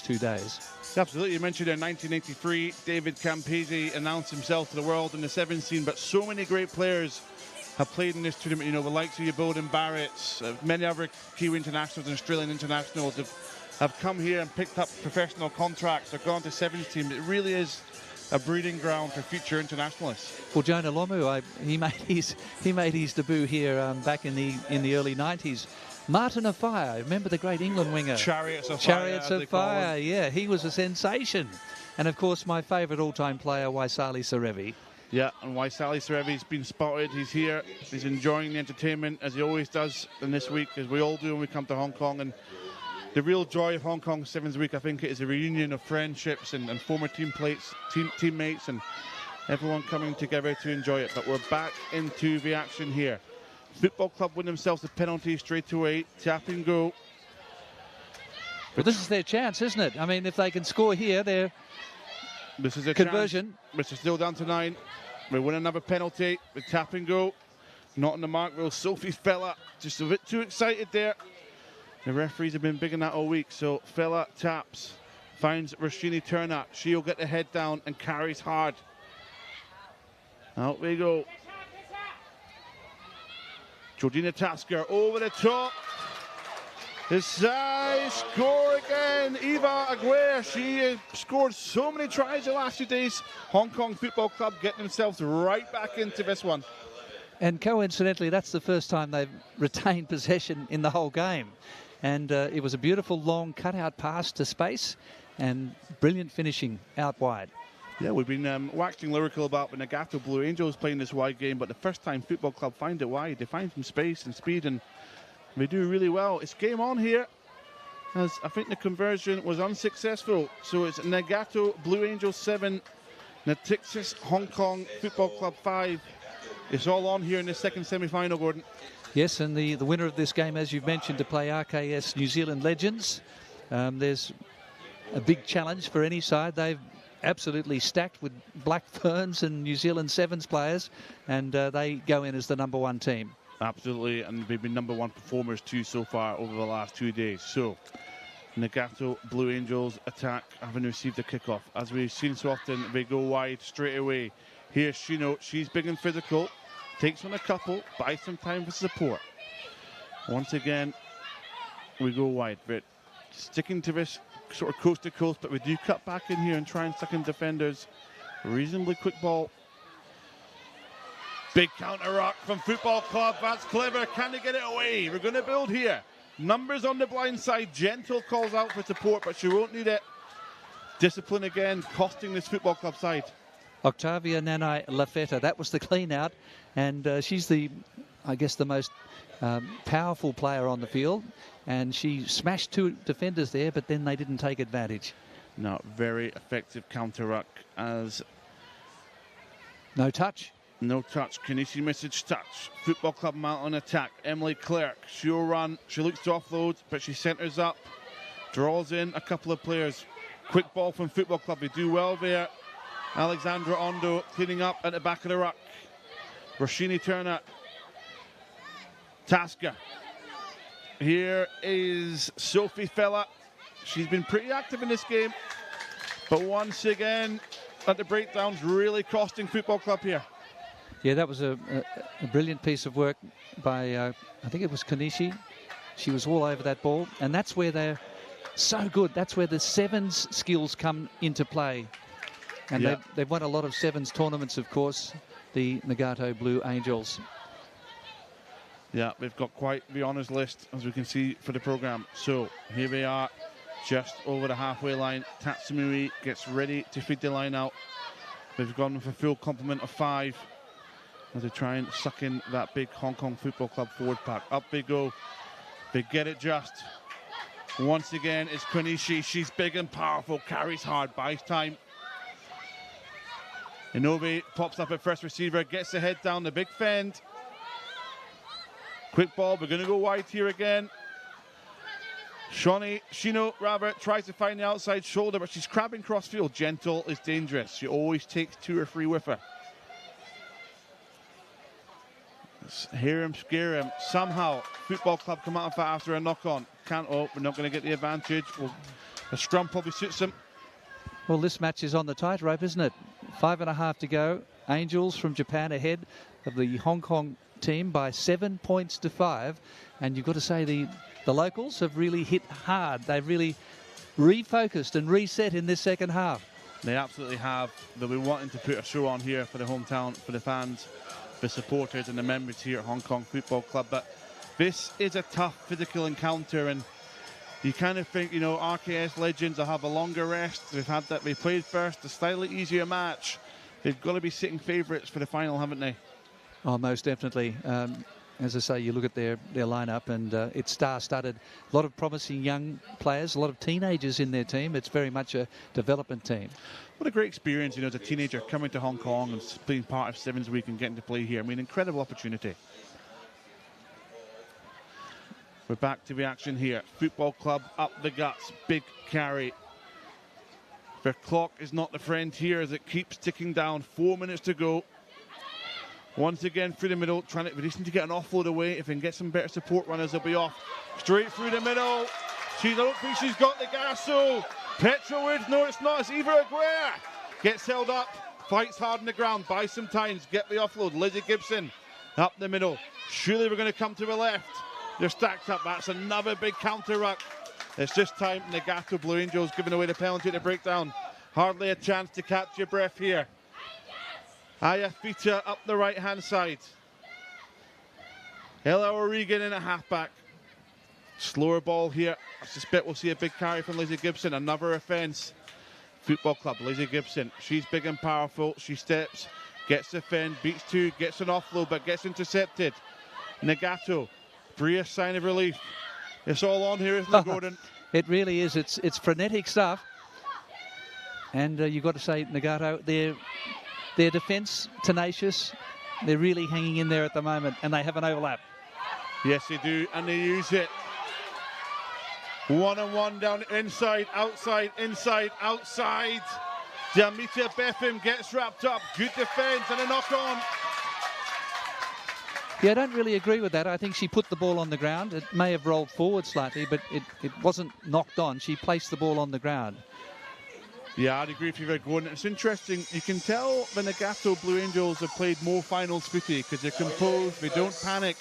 2 days. Absolutely. You mentioned in 1983, David Campese announced himself to the world in the sevens scene, but so many great players have played in this tournament. You know, the likes of your Bowden Barretts, many other Kiwi internationals and Australian internationals have come here and picked up professional contracts or gone to sevens teams. It really is a breeding ground for future internationalists. Well, Jonah Lomu, he made his debut here back in the early 90s. Martin of Fire, remember the great England winger? Chariots of Fire, yeah, he was a sensation. And of course, my favourite all-time player, Waisali Sarevi. Yeah, and Waisali Sarevi's been spotted. He's here. He's enjoying the entertainment, as he always does in this week, as we all do when we come to Hong Kong. And the real joy of Hong Kong Sevens Week, I think, it is a reunion of friendships and former teammates and everyone coming together to enjoy it. But we're back into the action here. Football Club win themselves a penalty straight away. Tap and go. Well, this is their chance, isn't it? I mean, if they can score here, this is a conversion. Which is still down to 9. We win another penalty with tap and go. Not on the mark. Will Sophie Fella just a bit too excited there. The referees have been big on that all week. So Fella taps, finds Rashini Turner. She'll get the head down and carries hard. Out we go. Georgina Tasker over the top. The side score again. Eva Aguirre. She has scored so many tries the last 2 days. Hong Kong Football Club getting themselves right back into this one. And coincidentally, that's the first time they've retained possession in the whole game. And it was a beautiful long cutout pass to space and brilliant finishing out wide. Yeah, we've been waxing lyrical about the Nagato Blue Angels playing this wide game, but the first time Football Club find it wide, they find some space and speed, and they do really well. It's game on here, as I think the conversion was unsuccessful. So it's Nagato Blue Angels 7, Natixis Hong Kong Football Club 5. It's all on here in the second semi-final, Gordon. Yes, and the winner of this game, as you've mentioned, to play RKS New Zealand Legends. There's a big challenge for any side. They've absolutely stacked with Black Ferns and New Zealand Sevens players, and they go in as the #1 team. Absolutely, and they've been #1 performers too so far over the last 2 days. So, Nagato Blue Angels attack, having received a kickoff. As we've seen so often, they go wide straight away. Here's Shino, she's big and physical, takes on a couple, buys some time for support. Once again, we go wide, but sticking to this sort of coast to coast, but we do cut back in here and try and suck in defenders. Reasonably quick ball. Big counter rock from Football Club. That's clever. Can they get it away? We're going to build here. Numbers on the blind side. Gentle calls out for support, but she won't need it. Discipline again, costing this Football Club side. Octavia Nanai Lafetta, that was the clean out, and she's I guess the most powerful player on the field, and she smashed 2 defenders there, but then they didn't take advantage. No, very effective counter ruck as no touch. No touch. Kanishi message touch. Football Club mount on attack. Emily Clerk, she'll run. She looks to offload, but she centres up, draws in a couple of players. Quick ball from Football Club. They do well there. Alexandra Ondo cleaning up at the back of the ruck. Rashini Turner. Tasker. Here is Sophie Fella. She's been pretty active in this game, but once again, at the breakdowns, really costing Football Club here. Yeah, that was a brilliant piece of work by, I think it was Kanishi. She was all over that ball, and that's where they're so good. That's where the sevens skills come into play. And yeah, they've won a lot of sevens tournaments, of course, the Nagato Blue Angels. Yeah, they've got quite the honours list, as we can see, for the programme. So here they are, just over the halfway line. Tatsumui gets ready to feed the line out. They've gone with a full complement of 5 as they try and suck in that big Hong Kong Football Club forward pack. Up they go. They get it just. Once again, it's Konishi. She's big and powerful, carries hard, buys time. Inoue pops up at first receiver, gets the head down the big fend. Quick ball, we're going to go wide here again. Shino tries to find the outside shoulder, but she's crabbing crossfield. Gentle is dangerous. She always takes 2 or 3 with her. Hear him, scare him. Somehow, Football Club come out of that after a knock-on. We're not going to get the advantage. We'll The scrum probably suits them. Well, this match is on the tightrope, isn't it? 5.5 to go. Angels from Japan ahead of the Hong Kong team by 7 points to 5. And you've got to say the locals have really hit hard. They've really refocused and reset in this second half. They absolutely have. They'll be wanting to put a show on here for the hometown, for the fans, the supporters and the members here at Hong Kong Football Club. But this is a tough physical encounter, and you kind of think, you know, RKS Legends will have a longer rest. They've had that. They played first, a slightly easier match. They've got to be sitting favourites for the final, haven't they? Oh, most definitely. As I say, you look at their lineup, and it's star-studded. A lot of promising young players, a lot of teenagers in their team. It's very much a development team. What a great experience, you know, as a teenager coming to Hong Kong and being part of Sevens Week and getting to play here. I mean, incredible opportunity. We're back to the action here. Football Club up the guts. Big carry. Their clock is not the friend here as it keeps ticking down. 4 minutes to go. Once again through the middle, they just need to get an offload away. If they can get some better support runners, they'll be off. Straight through the middle. I don't think she's got the gas, so Petra Woods, no it's not, it's Eva Aguirre. Gets held up, fights hard on the ground, buys some time, get the offload. Lizzie Gibson up the middle. Surely we're going to come to the left. They're stacked up, that's another big counter ruck. It's just time, Nagato Blue Angels giving away the penalty to breakdown. Hardly a chance to catch your breath here. Ayafita up the right-hand side. Ella O'Regan in a halfback. Slower ball here. I suspect we'll see a big carry from Lizzie Gibson. Another offence. Football Club, Lizzie Gibson. She's big and powerful. She steps, gets the fend, beats two, gets an offload, but gets intercepted. Nagato, brief sign of relief. It's all on here, isn't it, Gordon? It really is. It's frenetic stuff. And you've got to say, Nagato, their defence, tenacious. They're really hanging in there at the moment, and they have an overlap. Yes, they do, and they use it. 1-on-1 down inside, outside, inside, outside. Jamita Betham gets wrapped up. Good defence and a knock-on. Yeah, I don't really agree with that. I think she put the ball on the ground. It may have rolled forward slightly, but it wasn't knocked on. She placed the ball on the ground. Yeah, I'd agree with you there, Gordon. It's interesting. You can tell the Nagato Blue Angels have played more finals footy because they're composed, they don't panic.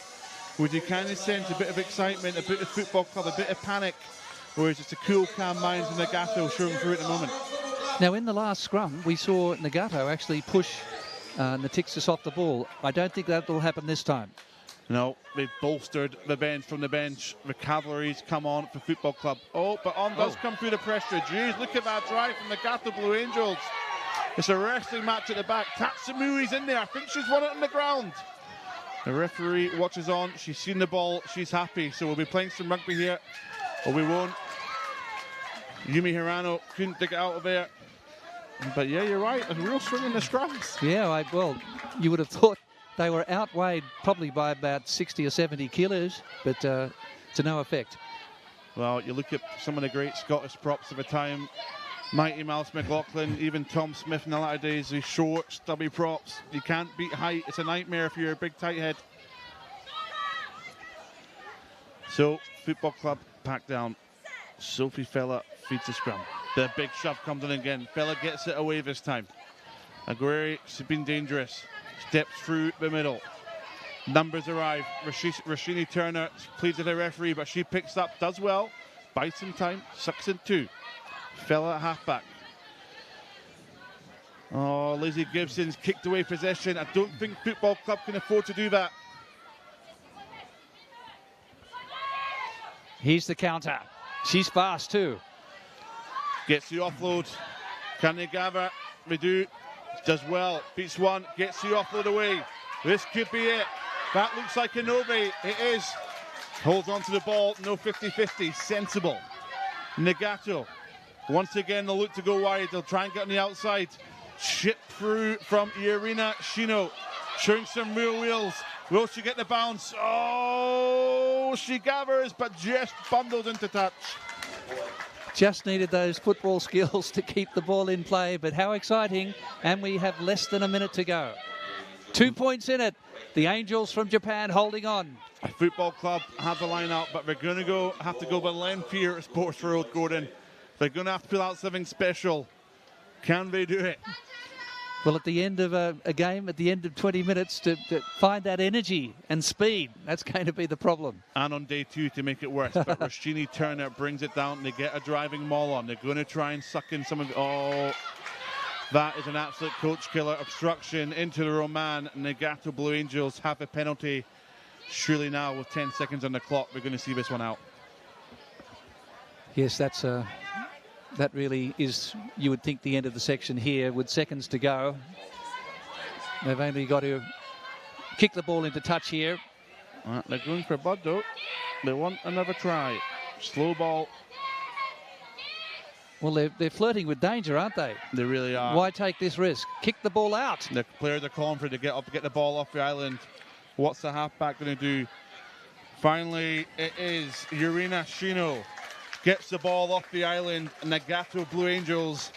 Would you kind of sense a bit of excitement, a bit of Football Club, a bit of panic? Or is it a cool, calm minds of Nagato showing through at the moment? Now, in the last scrum, we saw Nagato actually push Natixis off the ball. I don't think that will happen this time. No, they've bolstered the bench from the bench. The cavalry's come on for Football Club. Oh, but on does come through the pressure. Jeez, look at that drive from the Nagato Blue Angels. It's a wrestling match at the back. Tatsumi's in there. I think she's won it on the ground. The referee watches on. She's seen the ball. She's happy. So we'll be playing some rugby here. Or we won't. Yumi Hirano couldn't dig it out of there. But yeah, you're right. A real swing in the scrums. Yeah, well, you would have thought they were outweighed probably by about 60 or 70 kilos, but to no effect. Well, you look at some of the great Scottish props of the time. Mighty Mouse McLaughlin, even Tom Smith in the latter days, these short, stubby props. You can't beat height. It's a nightmare if you're a big tight head. So, Football Club packed down. Sophie Fella feeds the scrum. The big shove comes in again. Fella gets it away this time. Aguirre, she's been dangerous. Steps through the middle. Numbers arrive. Rashini Turner pleads with the referee, but she picks up, does well. Bites in time, sucks in two. Fella at halfback. Oh, Lizzie Gibson's kicked away possession. I don't think Football Club can afford to do that. Here's the counter. She's fast too. Gets the offload. Can they gather? They do. Does well. Beats one. Gets the offload away. This could be it. That looks like a no-bait. It is. Holds on to the ball. No 50-50. Sensible. Nagato. Once again, they'll look to go wide. They'll try and get on the outside. Chip through from Irina Shino. Showing some real wheels. Will she get the bounce? Oh, she gathers, but just bundled into touch. Just needed those football skills to keep the ball in play, but how exciting. And we have less than a minute to go. 2 points in it. The Angels from Japan holding on. A Football Club have the line out, but we're going to have to go with length here at Sports Road, Gordon. They're going to have to pull out something special. Can they do it? Well, at the end of a game, at the end of 20 minutes, to find that energy and speed, that's going to be the problem. And on day 2 to make it worse. But Rashini Turner brings it down. They get a driving maul on. They're going to try and suck in some of it. Oh, that is an absolute coach killer. Obstruction into the Roman. Nagato Blue Angels have a penalty. Surely now, with 10 seconds on the clock, we're going to see this one out. Yes, that's that really is, you would think, the end of the section here with seconds to go. They've only got to kick the ball into touch here. They're going for a bud, though. They want another try. Slow ball. Well, they're flirting with danger, aren't they? They really are. Why take this risk? Kick the ball out. The players are calling for it to get up, get the ball off the island. What's the halfback going to do? Finally, it is Yurina Shino. Gets the ball off the island. Nagato Blue Angels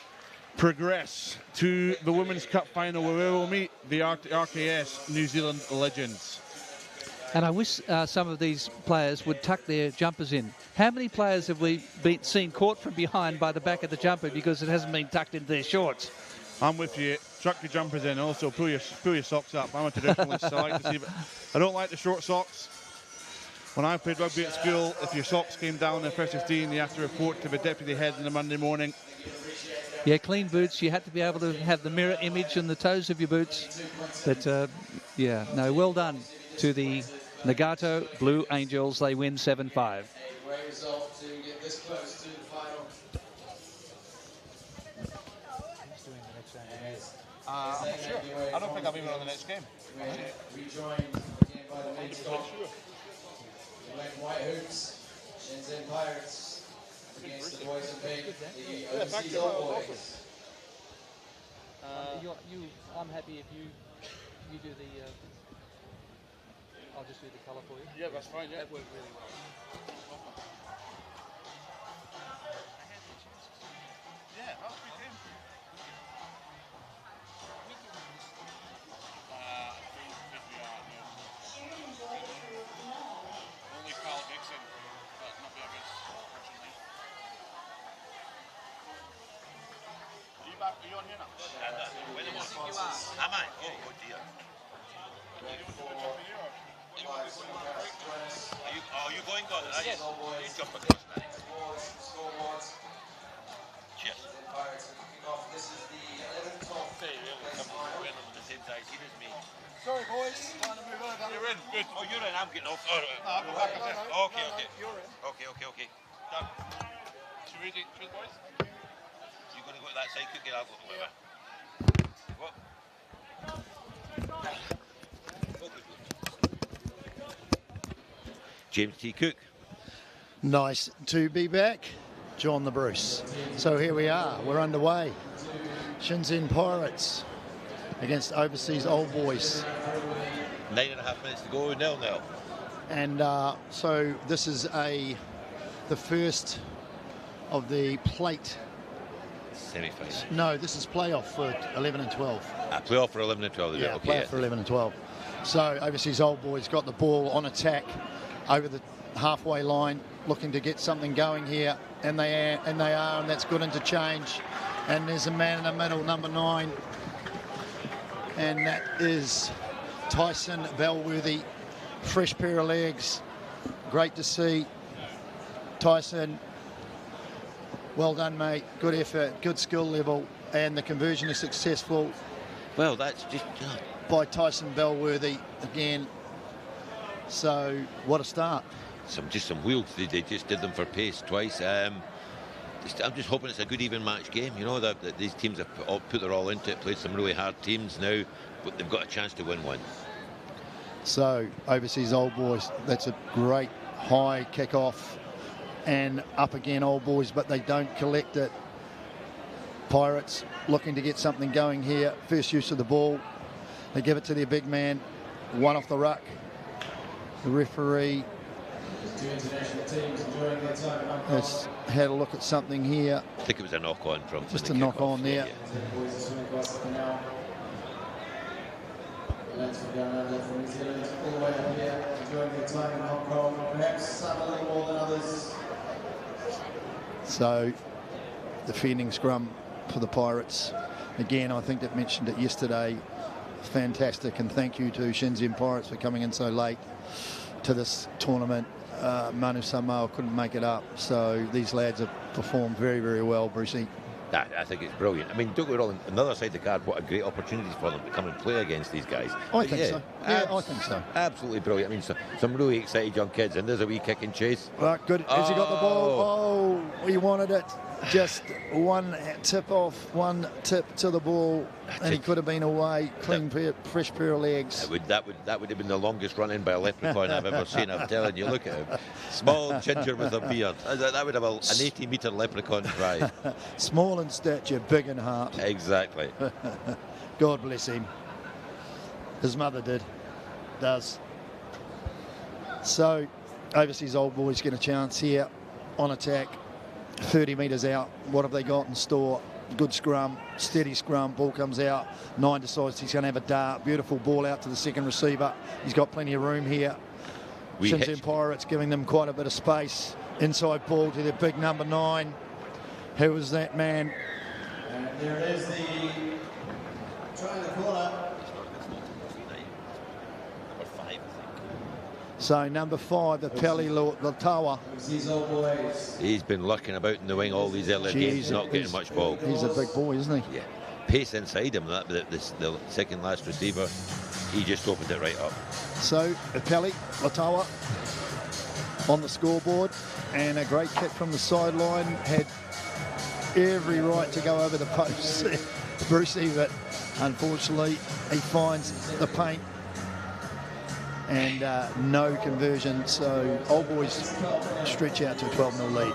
progress to the Women's Cup final where we will meet the RKS New Zealand Legends. And I wish some of these players would tuck their jumpers in. How many players have we seen caught from behind by the back of the jumper because it hasn't been tucked into their shorts? I'm with you. Tuck your jumpers in. Also, pull your socks up. I'm a traditionalist, so I like to see it. I don't like the short socks. When I played rugby at school, if your socks came down in the first 15, you have to report to the deputy head on the Monday morning. Yeah, clean boots. You had to be able to have the mirror image on the toes of your boots. But, yeah, no, well done to the Nagato Blue Angels. They win 7-5. Great result to get this close to the final. I'm not sure. I don't think I'm even on the next game. Rejoined again by the men's golf. White Hoops, Shenzen Pirates against the boys in pink, the overseas old boys. I'm happy if you do the. I'll just do the colour for you. Yeah, that's fine. Yeah, that worked really well. Yeah, that was a good game. Only Carl Dixon, but not the others, unfortunately. Are you back? Are you on here now? Where do you think you are? Am I? Oh dear. Are you going, God? Yes. You jump across now. Cheers. This is the 11th of We're on the same side as me. Sorry, boys. Trying to move over. You're in. Good. Oh, you're in. I'm getting off. I'm back at this. Okay. You're in. Okay. Done. Should we do it, boys? You're going to go to that side, Cookie. I'll go to whatever. What? James T. Cook. Nice to be back, John the Bruce. So here we are, we're underway. Shenzen Pirates against Overseas Old Boys. 9.5 minutes to go, 0-0. And so this is the first of the plate. Semi-final. No, this is playoff for 11 and 12. Playoff for 11 and 12. Yeah, okay, playoff for 11 and 12. So Overseas Old Boys got the ball on attack over the halfway line, looking to get something going here, and they are, and that's good interchange. And there's a man in the middle, number 9, and that is Tyson Bellworthy. Fresh pair of legs, great to see. Tyson, well done, mate. Good effort, good skill level, and the conversion is successful. Well, that's just by Tyson Bellworthy again. So what a start. Some wheels. They just did them for pace twice. I'm just hoping it's a good even match game. You know that these teams have put their all into it, played some really hard teams now, but they've got a chance to win one. So Overseas Old Boys, that's a great high kick-off, and up again Old Boys, but they don't collect it. Pirates looking to get something going here. First use of the ball. They give it to their big man. One off the ruck. The referee has had a look at something here. I think it was a knock-on from just a knock-on there. So defending scrum for the Pirates. Again, I think that mentioned it yesterday. Fantastic, and thank you to Shenzen Pirates for coming in so late to this tournament. Manu Samoa couldn't make it up, so these lads have performed very, very well, Brucey. I think it's brilliant. I mean, don't get me wrong, on the other side of the card, what a great opportunity for them to come and play against these guys. I think so. Yeah, I think so. Absolutely brilliant. I mean, some really excited young kids, and there's a wee kick and chase. Right, good. Has he got the ball? Oh, he wanted it. Just one tip off, one tip to the ball, and he could have been away. Clean, fresh pair of legs. That would have been the longest run in by a leprechaun I've ever seen. I'm telling you, look at him. Small ginger with a beard. That would have an 80-metre leprechaun try. Small in stature, big in heart. Exactly. God bless him. His mother does. So, overseas old boys get a chance here on attack. 30 metres out. What have they got in store? Good scrum, steady scrum. Ball comes out. 9 decides he's going to have a dart. Beautiful ball out to the second receiver. He's got plenty of room here. Shenzen Pirates giving them quite a bit of space. Inside ball to their big number 9. Who was that man? And there it is, the try in the corner. So number 5, the Peli Latawa. These old boys. He's been lurking about in the wing all these early games, not getting much ball. He's a big boy, isn't he? Yeah. Pace inside him, the second last receiver, he just opened it right up. So Peli Latawa on the scoreboard, and a great kick from the sideline. Had every right to go over the post, Brucey, but unfortunately he finds the paint. And no conversion, so old boys stretch out to a 12-0 lead.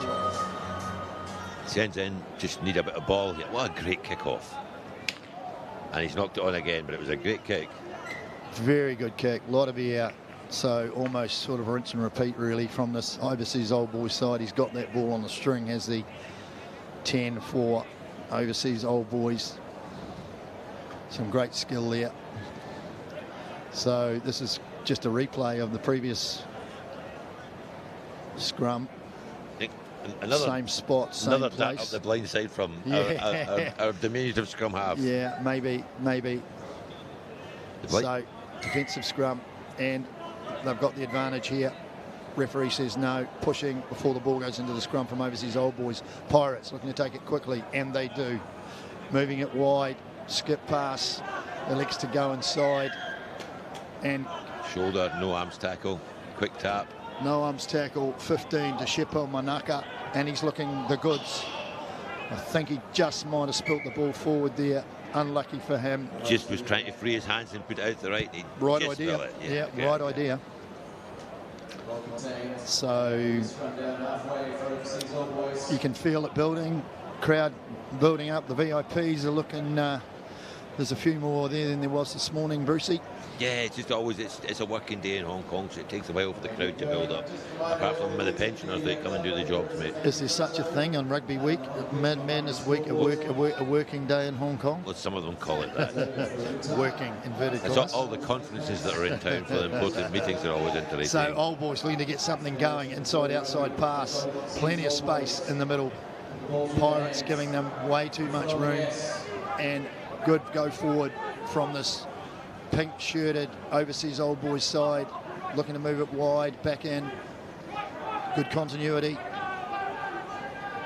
Shenzen just need a bit of ball here. What a great kick-off. And he's knocked it on again, but it was a great kick. Very good kick, a lot of air. So almost sort of rinse and repeat, really, from this overseas old boys side. He's got that ball on the string, has the 10 for overseas old boys. Some great skill there. So this is just a replay of the previous scrum. Same spot, same another place. Up the blind side from our diminutive scrum half. Yeah, maybe. So defensive scrum, and they've got the advantage here. Referee says no, pushing before the ball goes into the scrum from overseas old boys. Pirates looking to take it quickly, and they do. Moving it wide, skip pass, elects to go inside, and shoulder, no arms tackle, quick tap. No arms tackle, 15 to Shepo Manaka, and he's looking the goods. I think he just might have spilt the ball forward there. Unlucky for him. Just was trying to free his hands and put it out the right. Right idea. Yeah, right idea. So you can feel it building. Crowd building up. The VIPs are looking. There's a few more there than there was this morning, Brucey. Yeah, it's just always, it's a working day in Hong Kong, so it takes a while for the crowd to build up. Apart from the pensioners, they come and do the jobs, mate. Is there such a thing on Rugby Week, Madness Week, a working day in Hong Kong? Well, some of them call it that. Working, inverted commas. It's all the conferences that are in town for the important meetings are always interesting. So old boys looking to get something going, inside-outside pass, plenty of space in the middle. Pirates giving them way too much room, and good go forward from this pink-shirted overseas old boys side, looking to move it wide, back in. Good continuity.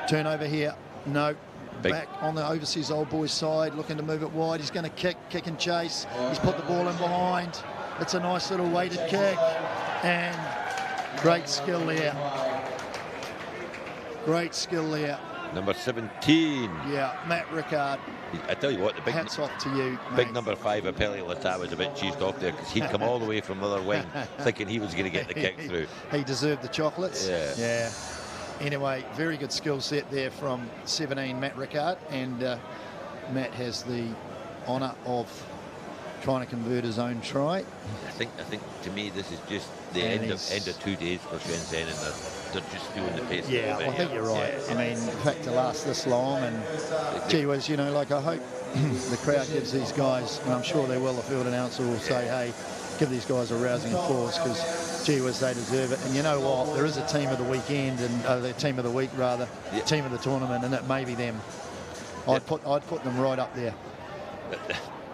Turnover here. No. Back on the overseas old boys side, looking to move it wide. He's going to kick and chase. He's put the ball in behind. It's a nice little weighted kick, and great skill there. Great skill there. Number 17. Yeah, Matt Rickard. I tell you what, the big hats off to you, big mate. number 5, Apelli Lata, was a bit cheesed off there because he'd come all the way from the other wing thinking he was going to get the kick through. He deserved the chocolates. Yeah. Anyway, very good skill set there from 17, Matt Rickard, and Matt has the honour of trying to convert his own try. I think to me this is just the end of 2 days for Shenzen, and they're just doing the pace. Yeah, I think you're right. I mean, in fact, to last this long, and gee whiz, you know, like I hope the crowd gives these guys, and I'm sure they will, the field announcer will say, hey, give these guys a rousing applause, because, gee whiz, they deserve it. And you know what? There is a team of the weekend, and the team of the week, rather, team of the tournament, and it may be them. I'd put them right up there.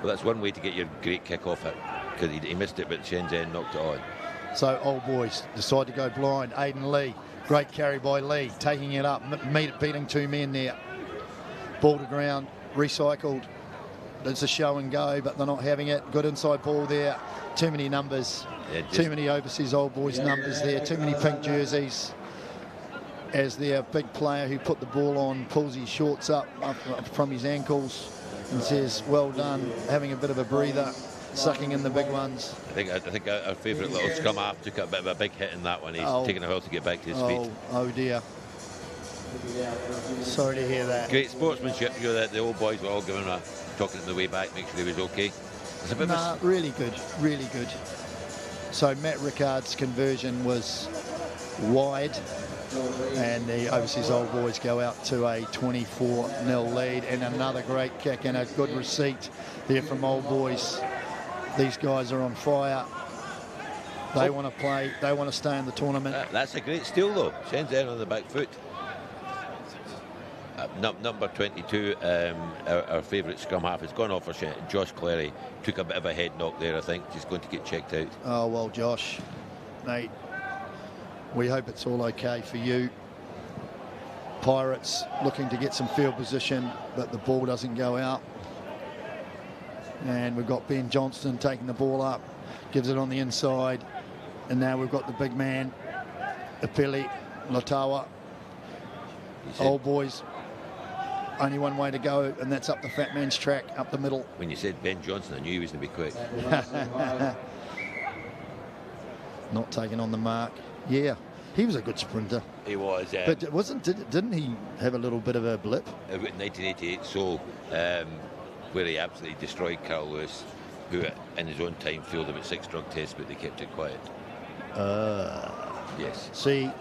Well, that's one way to get your great kick off it, because he missed it, but Shenzen knocked it on. So Old Boys decide to go blind. Aiden Lee, great carry by Lee, taking it up, beating 2 men there. Ball to ground, recycled. It's a show and go, but they're not having it. Good inside ball there. Too many numbers. Too many overseas Old Boys numbers there. Too many pink jerseys. As their big player who put the ball on pulls his shorts up from his ankles and says, well done, having a bit of a breather, sucking in the big ones. I think our favourite little scrum half took a bit of a big hit in that one. He's taking a while to get back to his feet. Oh dear. Sorry to hear that. Great sportsmanship. You know, that the Old Boys were all giving him talking on the way back, make sure he was okay. Really good, really good. So Matt Rickard's conversion was wide, and the overseas Old Boys go out to a 24-0 lead, and another great kick and a good receipt there from Old Boys. These guys are on fire. They want to play. They want to stay in the tournament. That's a great steal, though. Shenzen on the back foot. Number 22, our favourite scrum half, has gone off for Josh Clary. Took a bit of a head knock there, I think. Just going to get checked out. Oh, well, Josh, mate, we hope it's all okay for you. Pirates looking to get some field position, but the ball doesn't go out. And we've got Ben Johnston taking the ball up, gives it on the inside. And now we've got the big man, Apeli Latawa. Old Boys, only one way to go, and that's up the fat man's track, up the middle. When you said Ben Johnson, I knew he was going to be quick. Not taking on the mark. Yeah, he was a good sprinter. He was. But didn't he have a little bit of a blip? In 1988, so where he absolutely destroyed Carl Lewis, who in his own time failed about 6 drug tests, but they kept it quiet. Yes. See,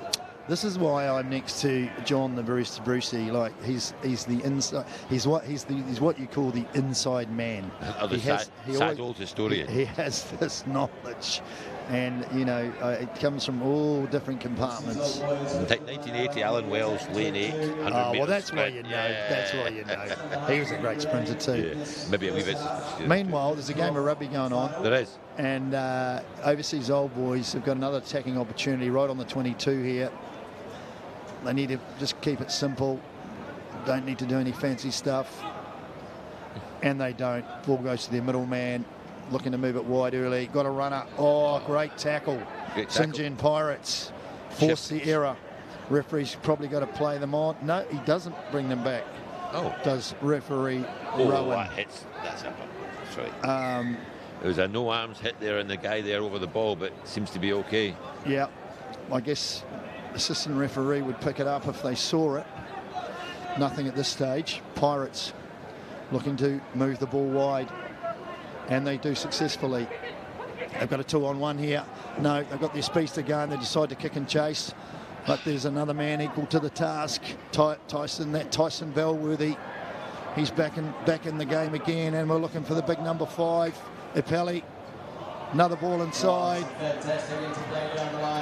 this is why I'm next to John the Brucey. Like he's the inside. He's what you call the inside man. Sad old historian. He has this knowledge, and you know it comes from all different compartments. In 1980, Alan Wells, lane 8. Well, that's why you know. Yeah. That's why you know. He was a great sprinter too. Yeah. Maybe a wee bit. Meanwhile, there's a game of rugby going on. There is. And overseas Old Boys have got another attacking opportunity right on the 22 here. They need to just keep it simple. Don't need to do any fancy stuff. And they don't. Ball goes to their middle man, looking to move it wide early. Got a runner. Oh, great tackle. Shenzen Pirates force the error. Referee's probably got to play them on. No, he doesn't bring them back. Oh. Does referee Rowan. That's right. There was a no arms hit there and the guy there over the ball, but seems to be okay. Yeah, I guess assistant referee would pick it up if they saw it. Nothing at this stage. Pirates looking to move the ball wide, and they do successfully. They've got a 2-on-1 here. No, they've got their speedster going. They decide to kick and chase, but there's another man equal to the task. Tyson Bellworthy. He's back in the game again, and we're looking for the big number 5, Apeli. Another ball inside.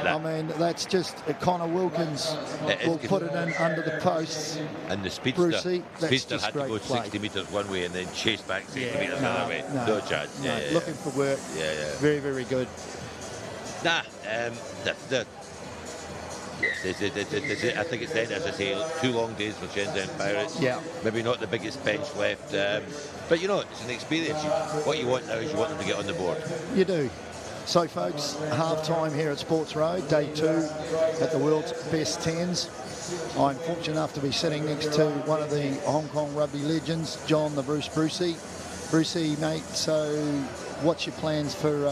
I mean, that's just Connor Wilkins will put it in under the posts. And the speedster had to go 60 metres one way and then chase back 60 metres another way. No chance. Looking for work. Very, very good. I think it's then, as I say, 2 long days for Shenzen Pirates. Yeah. Maybe not the biggest bench left, but you know, it's an experience. What you want now is you want them to get on the board. You do. So, folks, half-time here at Sports Road, day 2 at the world's best 10s. I'm fortunate enough to be sitting next to one of the Hong Kong rugby legends, John the Brucey. Brucey, mate, so what's your plans for,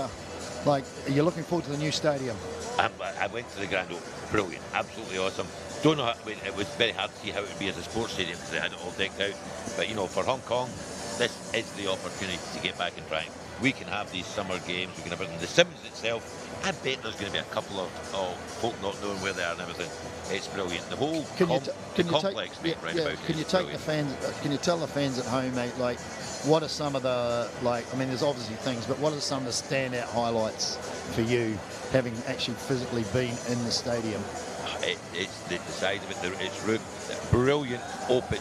are you looking forward to the new stadium? I went to the Grand Oak. Brilliant, absolutely awesome. Don't know, it was very hard to see how it would be as a sports stadium because they had it all decked out. But, you know, for Hong Kong, this is the opportunity to get back and try. We can have these summer games, we can have everything. The Sims itself, I bet there's going to be a couple of folk not knowing where they are and everything. It's brilliant. The whole complex, mate, round about it. Can you tell the fans at home, mate, like, what are some of the, I mean, there's obviously things, but what are some of the standout highlights for you, having actually physically been in the stadium? It's the side of it, its roof, brilliant open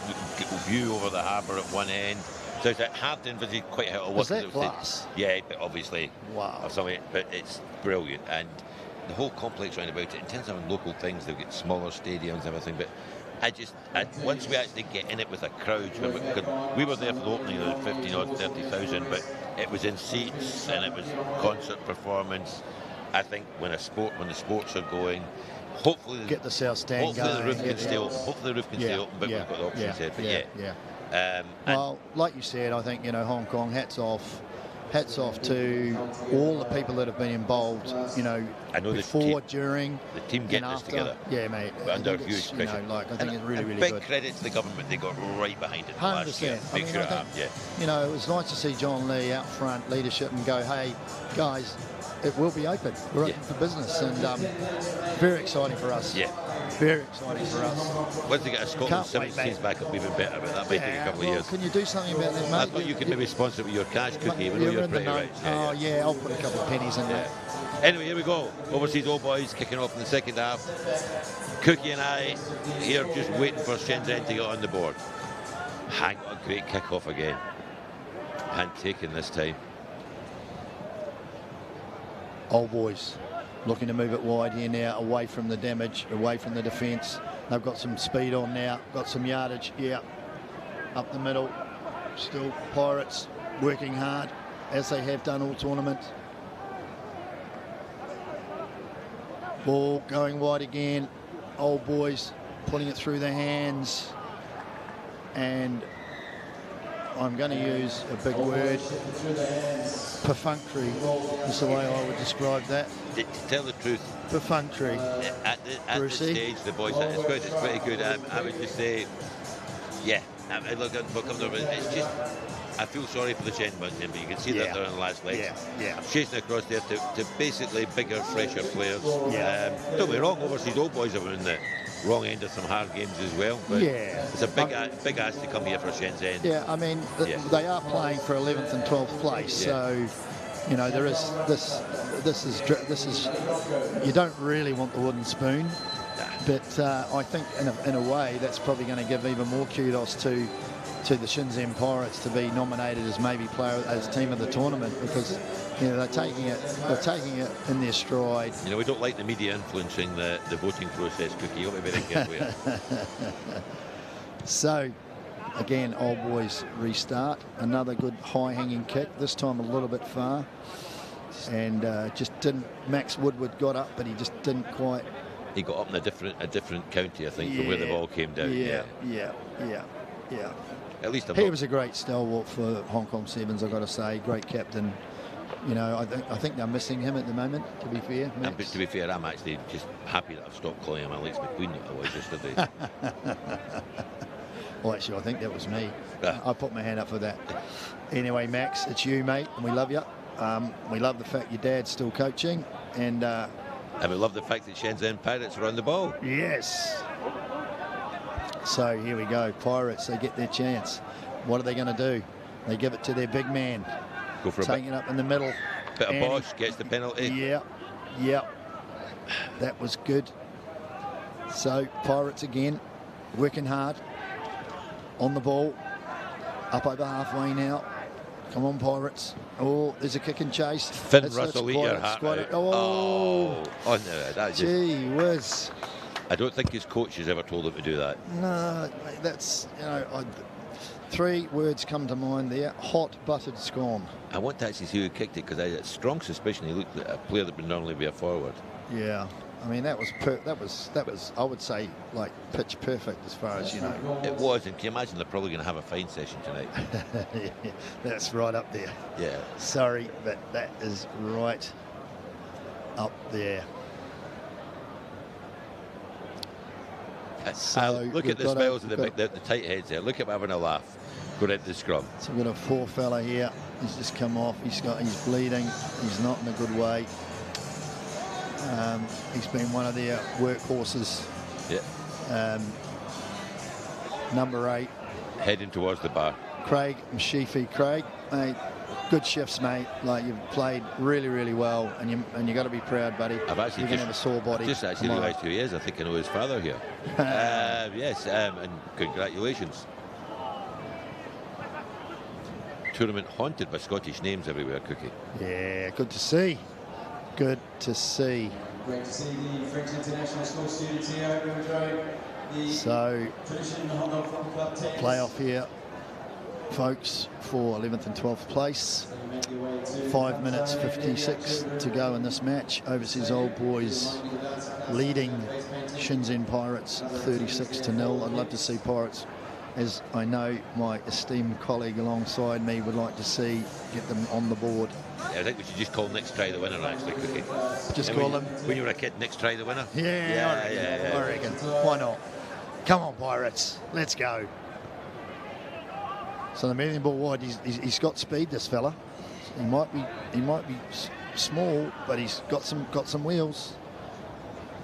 view over the harbour at one end. So it's hard to envisage quite how it was. Is that glass? Yeah, but obviously. Wow. Or something, but it's brilliant. And the whole complex around about it, in terms of local things, they've got smaller stadiums and everything, but once we actually get in it with a crowd, we were there for the opening of 15 or 30,000, but it was in seats and it was concert performance. I think when the sports are going, hopefully get the south stand hopefully going. The roof can stay open. Hopefully the roof can stay open, but we've got the options here. But well, like you said, I think, Hong Kong, hats off to all the people that have been involved, I know before, during, the team getting and this after. together. Yeah, mate. But under huge pressure. I think it's really, really big good. credit to the government; they got right behind it 100%. last year. I mean, I think, it was nice to see John Lee out front, leadership, and go, hey, guys, it will be open. We're open for business, and very exciting for us. Yeah. Very exciting for us. Once they get a Scotland 17s back up even better, but that might take a couple of years. Can you do something about that, mate? I thought you could maybe sponsor it with your cash cookie, even though you're pretty rich. Yeah, I'll put a couple of pennies in there. Anyway, here we go. Overseas Old Boys kicking off in the second half. Cookie and I here just waiting for Shenzhen to get on the board. Hang on, great kick-off again. Hand taken this time. Old Boys looking to move it wide here now, away from the damage, away from the defence. They've got some speed on now, got some yardage, up the middle. Still Pirates working hard, as they have done all tournament. Ball going wide again. Old Boys putting it through their hands. And I'm going to use a big word. Perfunctory is the way I would describe that. To tell the truth, perfunctory. At this stage, the boys, it's good. It's pretty good. I would just say, look, it's just, I feel sorry for the gentlemen, but you can see that they're on the last legs. Chasing across there to basically bigger, fresher players. Don't get me wrong, overseas Old Boys are in the wrong end of some hard games as well. But it's a big ask to come here for Shenzhen. Yeah, I mean, they are playing for 11th and 12th place, so there is this is you don't really want the wooden spoon, but I think in a way that's probably going to give even more kudos to the Shenzen Pirates to be nominated as maybe player as team of the tournament, because they're taking it in their stride. We don't like the media influencing the voting process, Cookie. You've got to be very careful here. So again, Old Boys restart. Another good high-hanging kick, this time a little bit far, and just didn't. Max Woodward got up, but he just didn't quite. He got up in a different county, I think, from where the ball came down. Yeah. At least he was a great stalwart for Hong Kong Sevens, I've got to say. Great captain. I think they're missing him at the moment, to be fair. But to be fair, I'm actually just happy that I've stopped calling him Alex McQueen that I was yesterday. Well, actually, I think that was me. I put my hand up for that. Anyway, Max, it's you, mate, and we love you. We love the fact your dad's still coaching, and we love the fact that Shenzhen Pirates are on the ball. Yes. So here we go. Pirates, they get their chance. What are they going to do? They give it to their big man. Go for taking it up in the middle. Bit of Bosch gets the penalty. Yeah. That was good. So Pirates again, working hard on the ball. Up over halfway now. Come on, Pirates. Oh, there's a kick and chase. Finn Russell, eat your heart out. Oh, no, that's gee whiz. I don't think his coach has ever told him to do that. No, that's, 3 words come to mind there. Hot buttered scone. I want to actually see who kicked it, because I had a strong suspicion he looked like a player that would normally be a forward. Yeah, I mean that was I would say like pitch perfect as far as It was, and can you imagine they're probably going to have a fine session tonight? That's right up there. Yeah. Sorry, but that is right up there. So look at the smiles of the tight heads there. Look at him having a laugh. Going into the scrum. So we've got a poor fella here. He's just come off. He's bleeding. He's not in a good way. He's been one of their workhorses. Yeah. Number 8, heading towards the bar. Craig Mshifi. Craig, mate, good shifts, mate. Like, you've played really, really well, and you got to be proud, buddy. I've actually You're going to have a sore body. Just actually realised who he is. I think I know his father here. Yes, and congratulations. Tournament haunted by Scottish names everywhere, Cookie. Yeah, good to see. Good to see. Great to see the French international school students here enjoying the So, tradition Hong Kong Football Club 10s. playoff here, folks, for 11th and 12th place. 5 minutes 56 to go in this match. Overseas Old Boys leading Shenzen Pirates 36-0. I'd love to see Pirates, as I know my esteemed colleague alongside me would like to see, get them on the board. I think we should just call next try the winner, actually, Cookie. Just call them. When you were a kid, next try the winner? Yeah, I reckon. Why not? Come on, Pirates. Let's go. So the medium ball wide, he's got speed, this fella. He might be small, but he's got some wheels.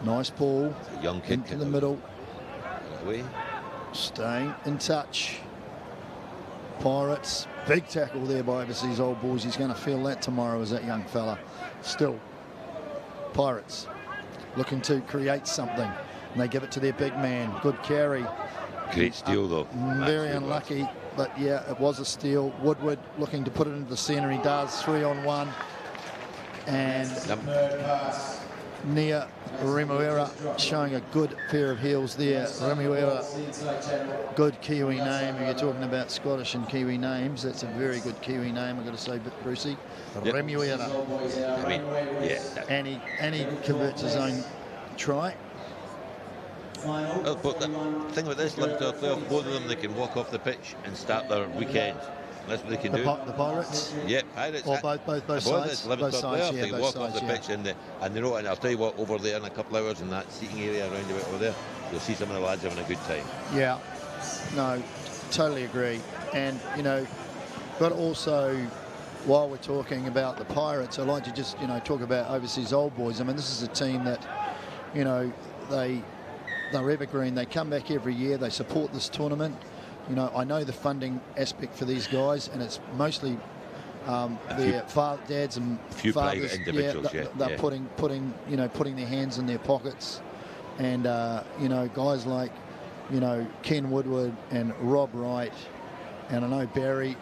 Nice ball. Young kid into the middle. Away. Staying in touch. Pirates, big tackle there by Overseas Old Boys. He's going to feel that tomorrow as that young fella. Still, Pirates looking to create something. And they give it to their big man. Good carry. Great steal, though. Very unlucky, but yeah, it was a steal. Woodward looking to put it into the centre. He does. 3-on-1. And Nia Remuera showing a good pair of heels there. Remuera, good Kiwi name. If you're talking about Scottish and Kiwi names, that's a very good Kiwi name, I've got to say, Brucey. Yep. Remuera. I mean, yeah. And he converts his own try. Well, but the thing with this, both of them, they can walk off the pitch and start their weekend. That's what they can do. The Pirates? Yeah, Pirates. Or both sides? Both sides, they both walk sides, off the pitch and they know, and I'll tell you what, over there in a couple of hours in that seating area around about over there, you'll see some of the lads having a good time. Yeah, no, totally agree. And, you know, but also, while we're talking about the Pirates, I'd like to just, you know, talk about Overseas Old Boys. I mean, this is a team that, you know, they're evergreen. They come back every year. They support this tournament. You know, I know the funding aspect for these guys, and it's mostly their dads and few fathers. Private individuals, they're putting their hands in their pockets, and you know, guys like, you know, Ken Woodward and Rob Wright, and I know Barry.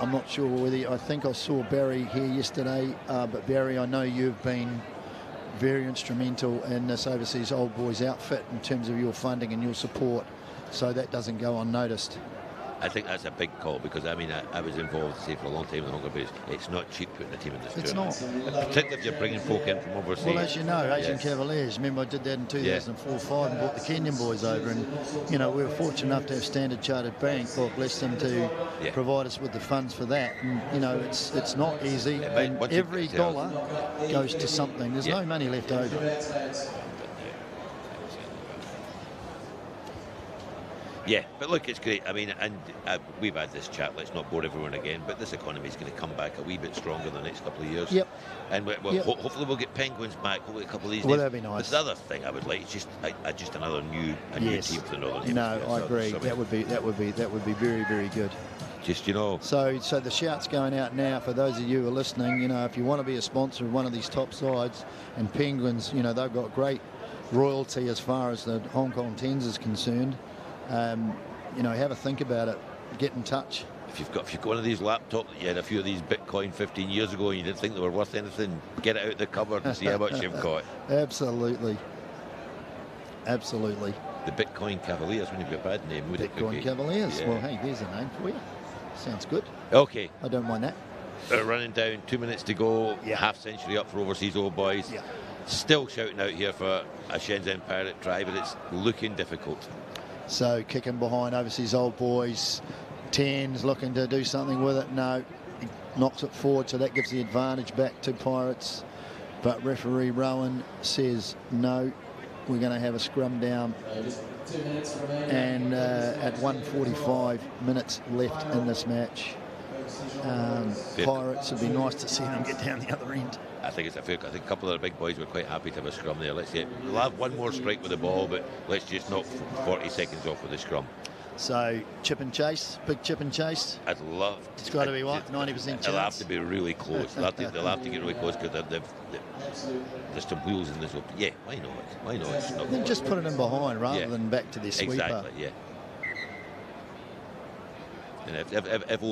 I'm not sure whether I think I saw Barry here yesterday, but Barry, I know you've been very instrumental in this Overseas Old Boys outfit in terms of your funding and your support, so that doesn't go unnoticed. I think that's a big call because, I mean, I was involved, say, for a long time in the Hong Kong base. It's not cheap putting a team in this tournament. It's not. Particularly if you're bringing folk in from overseas. Well, as you know, Asian Cavaliers, remember I did that in 2004-05 and brought the Kenyan boys over, and, you know, we were fortunate enough to have Standard Chartered Bank, God bless them, to provide us with the funds for that. And, you know, it's not easy. And every dollar goes to something. There's no money left over. Yeah, but look, it's great. I mean, and we've had this chat, let's not bore everyone again, but this economy is going to come back a wee bit stronger in the next couple of years. Yep. And hopefully we'll get Penguins back, hopefully a couple of these days. Well, that'd be nice. But the other thing I would like is just another new team for the Northern Hemisphere. No, I agree. That would be very, very good. Just, you know. So the shout's going out now for those of you who are listening. You know, if you want to be a sponsor of one of these top sides, and Penguins, you know, they've got great royalty as far as the Hong Kong 10s is concerned. You know, have a think about it. Get in touch. If you've got one of these laptops that you had a few of these Bitcoin 15 years ago and you didn't think they were worth anything, get it out of the cupboard and see how much you've got. Absolutely. Absolutely. The Bitcoin Cavaliers wouldn't be a bad name, would it? Bitcoin Cavaliers. Yeah. Well, hey, there's a name for you. Sounds good. Okay. I don't mind that. Running down, 2 minutes to go. Yeah. Half century up for Overseas Old Boys. Yeah. Still shouting out here for a Shenzhen Pirate try, but it's looking difficult. So kicking behind Overseas Old Boys. 10s looking to do something with it. No, he knocks it forward, so that gives the advantage back to Pirates. But referee Rowan says no, we're going to have a scrum down. And at 1:45 minutes left in this match. Pirates, would be nice to see them get down the other end. I think a couple of the big boys were quite happy to have a scrum there. Let's see it. We'll have one more strike with the ball, but let's just knock 40 seconds off with the scrum. So chip and chase, big chip and chase. I'd love. It's got to be what, 90% chance. They'll have to be really close. They'll have to get really close because there's some wheels in this. Yeah, why not? Why not? It's not Then just put it in behind rather than back to their sweeper. Exactly. Yeah. And if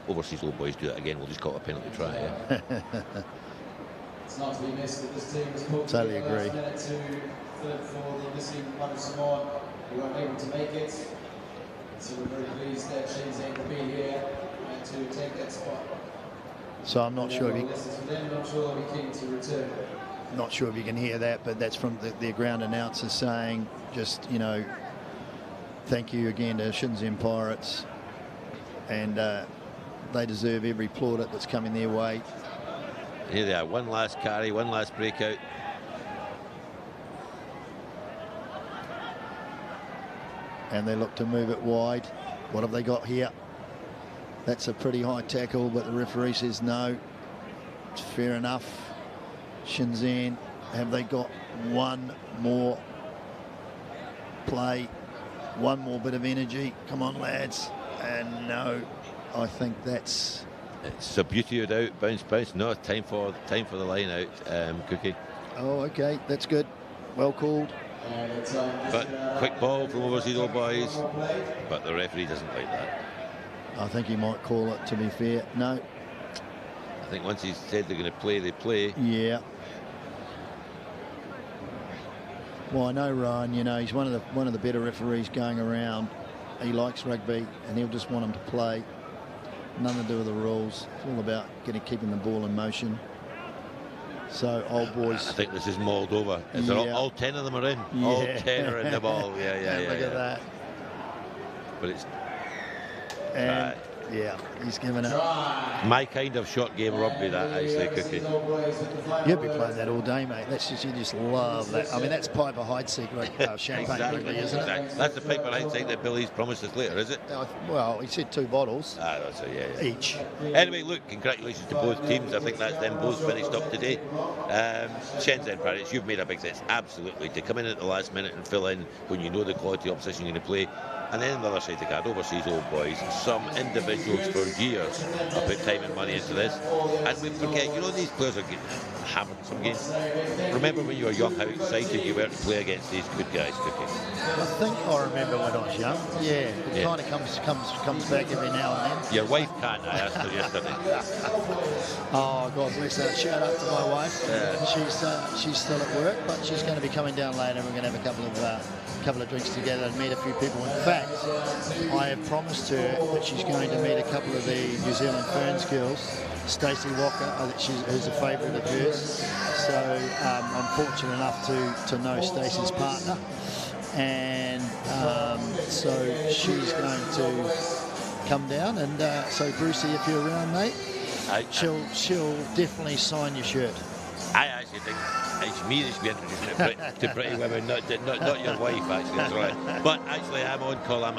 overseas old boys do that again, we'll just call it a penalty try. Yeah. It's not to be missed that this team was put Totally agree. minute to fill it for the missing one of Samoa. We weren't able to make it. So we're very pleased that Shenzen to be here and to take that spot. So I'm not sure if you, I'm sure they'll be keen to return. not sure if you can hear that, but that's from their ground announcer saying, just, you know, thank you again to Shenzen Pirates, and they deserve every plaudit that's coming their way. Here they are, one last carry, one last breakout. And they look to move it wide. What have they got here? That's a pretty high tackle, but the referee says no. It's fair enough. Shenzen, have they got one more play? One more bit of energy? Come on, lads. And no, I think that's... It's a beauty out, bounce. No, time for the line out, Cookie. Oh, okay, that's good. Well called. But quick ball from overseas old boys. But the referee doesn't like that. I think he might call it, to be fair. No. I think once he's said they're going to play, they play. Yeah. Well, I know Ryan, you know, he's one of the better referees going around. He likes rugby and he'll just want him to play. Nothing to do with the rules. It's all about keeping the ball in motion. So old boys. I think this is mauled over. All 10 of them are in. Yeah. All 10 are in the ball. Yeah. Look at that. But it's and yeah, he's given it. my kind of short game rugby, that, actually, Cookie. You'd be playing that all day, mate. You just love that. I mean, that's Piper Heidsieck champagne rugby, isn't it? That's the Piper Heidsieck that Billy's promised us later, is it? Well, he said 2 bottles. That's it, yeah. Each. Anyway, look, congratulations to both teams. I think that's them both finished up today. Shenzhen Pirates, you've made a big sense, absolutely, to come in at the last minute and fill in when you know the quality opposition you're going to play. And then on the other side of the card, overseas old boys, some individuals for years have put time and money into this. And we forget, you know, these players are having some games. Remember when you were young, how excited you were to play against these good guys, Cookie? I think I remember when I was young. Yeah, it kind of comes back every now and then. Your wife can't, I asked her yesterday. Oh, God bless her. Shout out to my wife. She's still at work, but she's going to be coming down later and we're going to have a couple of drinks together and meet a few people. In fact, I have promised her that she's going to meet a couple of the New Zealand Ferns girls. Stacey Walker, I think who's a favourite of hers. So I'm fortunate enough to know Stacey's partner. And so she's going to come down. And so, Brucey, if you're around, mate, she'll definitely sign your shirt. I actually think it's me that should be introducing to pretty women, not your wife, actually. That's right. But actually, I'm on call. I'm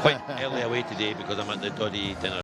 quite early away today because I'm at the Doddy dinner.